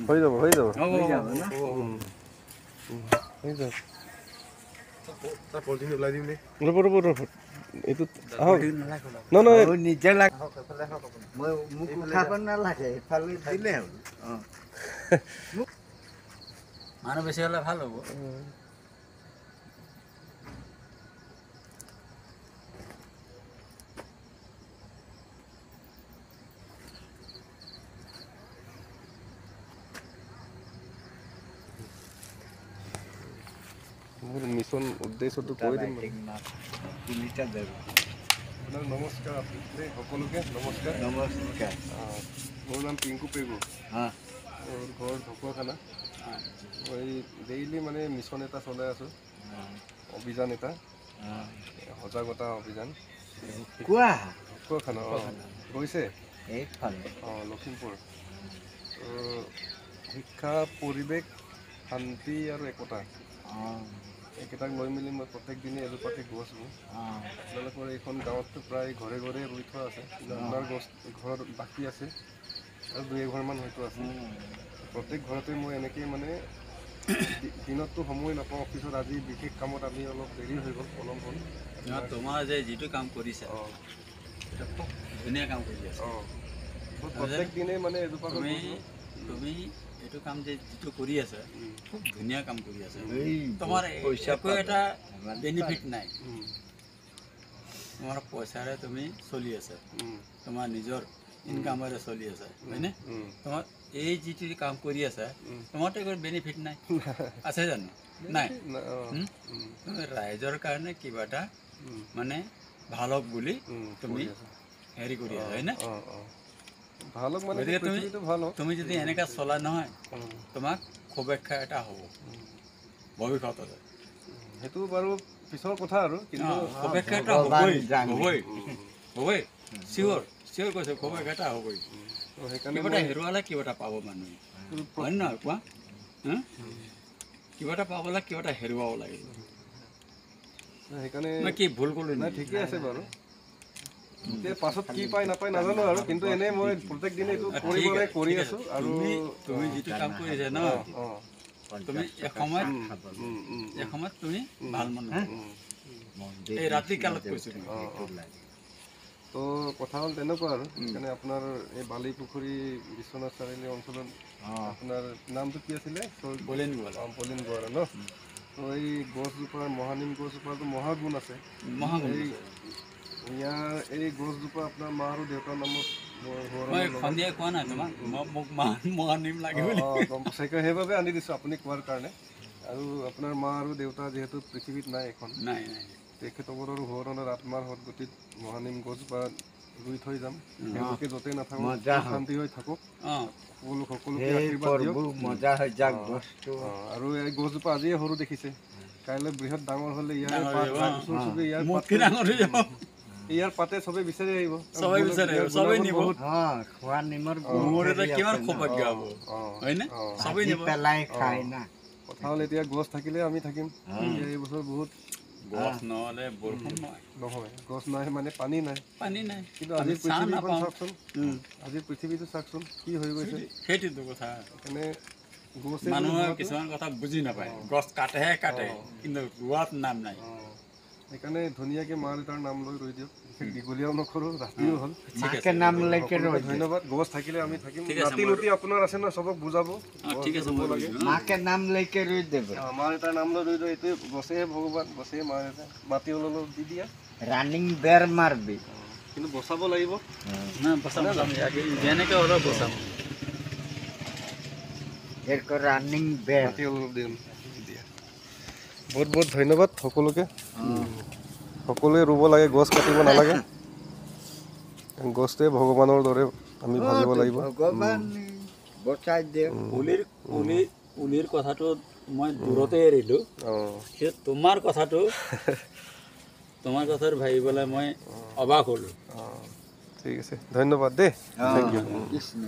হৈ যাব হৈ যাব না হৈ যাব তাৰ পলিথিন ওলাই দিম নে ৰ'ব এইটো আহক নিজে লাগ মই মোক উঠাব নালাগে এইফালে দিলে হ'ল মানুহ বেছি হ'লে ভাল হ'ব মোৰ মিছন উদ্দেশ্যটো কৈ দিম নমস্কাৰ সকলোকে নমস্কাৰ নমস্কাৰ মোৰ নাম পিংকু পেগু মোৰ ঘৰ ঢকুৱাখানা মই ডেইলি মানে মিছন এটা চলাই আছোঁ অভিযান এটা সজাগতা অভিযান কোৱা ঢকুৱাখানা গৈছে এইফালে লখিমপুৰ শিক্ষা পৰিৱেশ শান্তি আৰু একতা এইকেইটাক লৈ মেলি মই প্ৰত্যেক দিনে এজোপাকে গছ ৰুওঁ আপোনালোকৰ এইখন গাঁৱততো প্ৰায় ঘৰে ঘৰে ৰুই থোৱা আছে কিন্তু আপোনাৰ গছ ঘৰত বাকী আছে আৰু 2-1ঘৰমান হয়তো আছে প্ৰত্যেক ঘৰতে মই এনেকৈ মানে দিনততো সময় নাপাওঁ অফিচত আজি বিশেষ কামত আমি অলপ দেৰি হৈ গ'ল পলম হ'ল তোমাৰ যে যিটো কাম কৰিছে খুব ধুনীয়া কাম কৰি আছে প্ৰত্যেক দিনে মানে এজোপা তুমি এইটো কাম যে যিটো কৰি আছে খুব ধুনীয়া কাম কৰি আছে তোমাৰ একো এটা বেনিফিট নাই তোমাৰ পইচাৰে তুমি চলি আছে তোমাৰ নিজৰ ইনকামেৰে চলি আছে হয়নে তোমাৰ এই যিটো কাম কৰি আছে তোমাৰতো একো বেনিফিট নাই আছে জানো নাই তুমি ৰাইজৰ কাৰণে কিবা এটা মানে ভাল হওক বুলি তুমি হেৰি কৰি আছা হয়নে তুমি যদি এনেকৈ চলা নহয় তোমাক শুভেচ্ছা এটা হ'ব ভৱিষ্যতলৈ সেইটো বাৰু পিছৰ কথা আৰু কিন্তু শুভেচ্ছা এটা হ'বই চিয়'ৰ কৈছোঁ শুভেচ্ছা এটা হ'বই কিবা এটা হেৰুৱালে কিবা এটা পাব মানুহে হয় নহয় কোৱা কিবা এটা পাবলৈ কিবা এটা হেৰুৱাব লাগিব সেইকাৰণে মই কি ভুল কৰিলোঁ নাই ঠিকেই আছে বাৰু এতিয়া পাছত কি পাই নাপায় নাজানো আৰু কিন্তু এনেই মই প্ৰত্যেক দিনে এইটো কৰি আছোঁ আৰু তুমি যিটো কাম কৰিছা ন তুমি এসময়ত তুমি ভাল মানুহ এই ৰাতি কালত কৈছোঁ তো কথা হ'ল তেনেকুৱা আৰু সেইকাৰণে আপোনাৰ এই বালি পুখুৰী বিশ্বনাথ চাৰিআলি অঞ্চলত আপোনাৰ নামটো কি আছিলে বলিন গোৱালা ন তো এই গছজোপাৰ মহানিম গছজোপাৰতো মহাগুণ আছে ইয়াৰ এই গছজোপা আপোনাৰ মা আৰু দেউতাৰ নামত সেইবাবে আনি দিছোঁ আপুনি কোৱাৰ কাৰণে আৰু আপোনাৰ মা আৰু দেউতা যিহেতু পৃথিৱীত নাই এখন তেখেতসকলৰ সোঁৱৰণত আত্মাৰ সদগতিত মহানিম গছজোপা ৰুই থৈ যাম তেওঁলোকে য'তেই নাথাকক শান্তি হৈ থাকক সকলোকে আশীৰ্বাদ দিয়ক আৰু এই গছজোপা আজিয়ে সৰু দেখিছে কাইলৈ বৃহৎ ডাঙৰ হ'লে ইয়াৰ পাতে চবে বিচাৰি আহিব কথা হ'ল এতিয়া গছ থাকিলে আমি থাকিম এইবছৰ বহুত গছ নহ'লে বৰষুণ নহয় গছ নাই মানে পানী নাই কিন্তু আজিৰ পৃথিৱীখন চাওকচোন আজিৰ পৃথিৱীটো চাওকচোন কি হৈ গৈছে সেইটোতো কথা সেইকাৰণে গছে মানুহে কিছুমান কথা বুজি নাপায় গছ কাটেহে কাটে কিন্তু ৰোৱাত নাম নাই সেইকাৰণে ধুনীয়াকৈ মা দেউতাৰ নাম লৈ ৰুই দিয়ক দীঘলীয়াও নকৰোঁ ৰাতিও হ'ল ধন্যবাদ গছ থাকিলে আমি থাকিম ৰাতি লুটি আপোনাৰ আছে ন চবক বুজাব মাকে নাম লৈকে ৰুই দেব মা দেউতাৰ নাম লৈ ৰুই দিওঁ এইটোৱে গছেহে ভগৱান গছেহে মা দেউতা মাটি অলপ দি দিয়া ৰানিং বেৰ মাৰবি কিন্তু বচাব লাগিব যেনেকৈ অলপ বচাম ৰানিং বেৰ মাটি অলপ দিম বহুত বহুত ধন্যবাদ সকলোকে সকলোৱে ৰুব লাগে গছ কাটিব নালাগে গছটোৱে ভগৱানৰ দৰে আমি ভাবিব লাগিব পুলিৰ কথাটো মই দূৰতে এৰিলোঁ তোমাৰ কথাটো ভাবিবলৈ মই অবাক হ'লোঁ ঠিক আছে ধন্যবাদ দেই থেংক ইউ কৃষ্ণ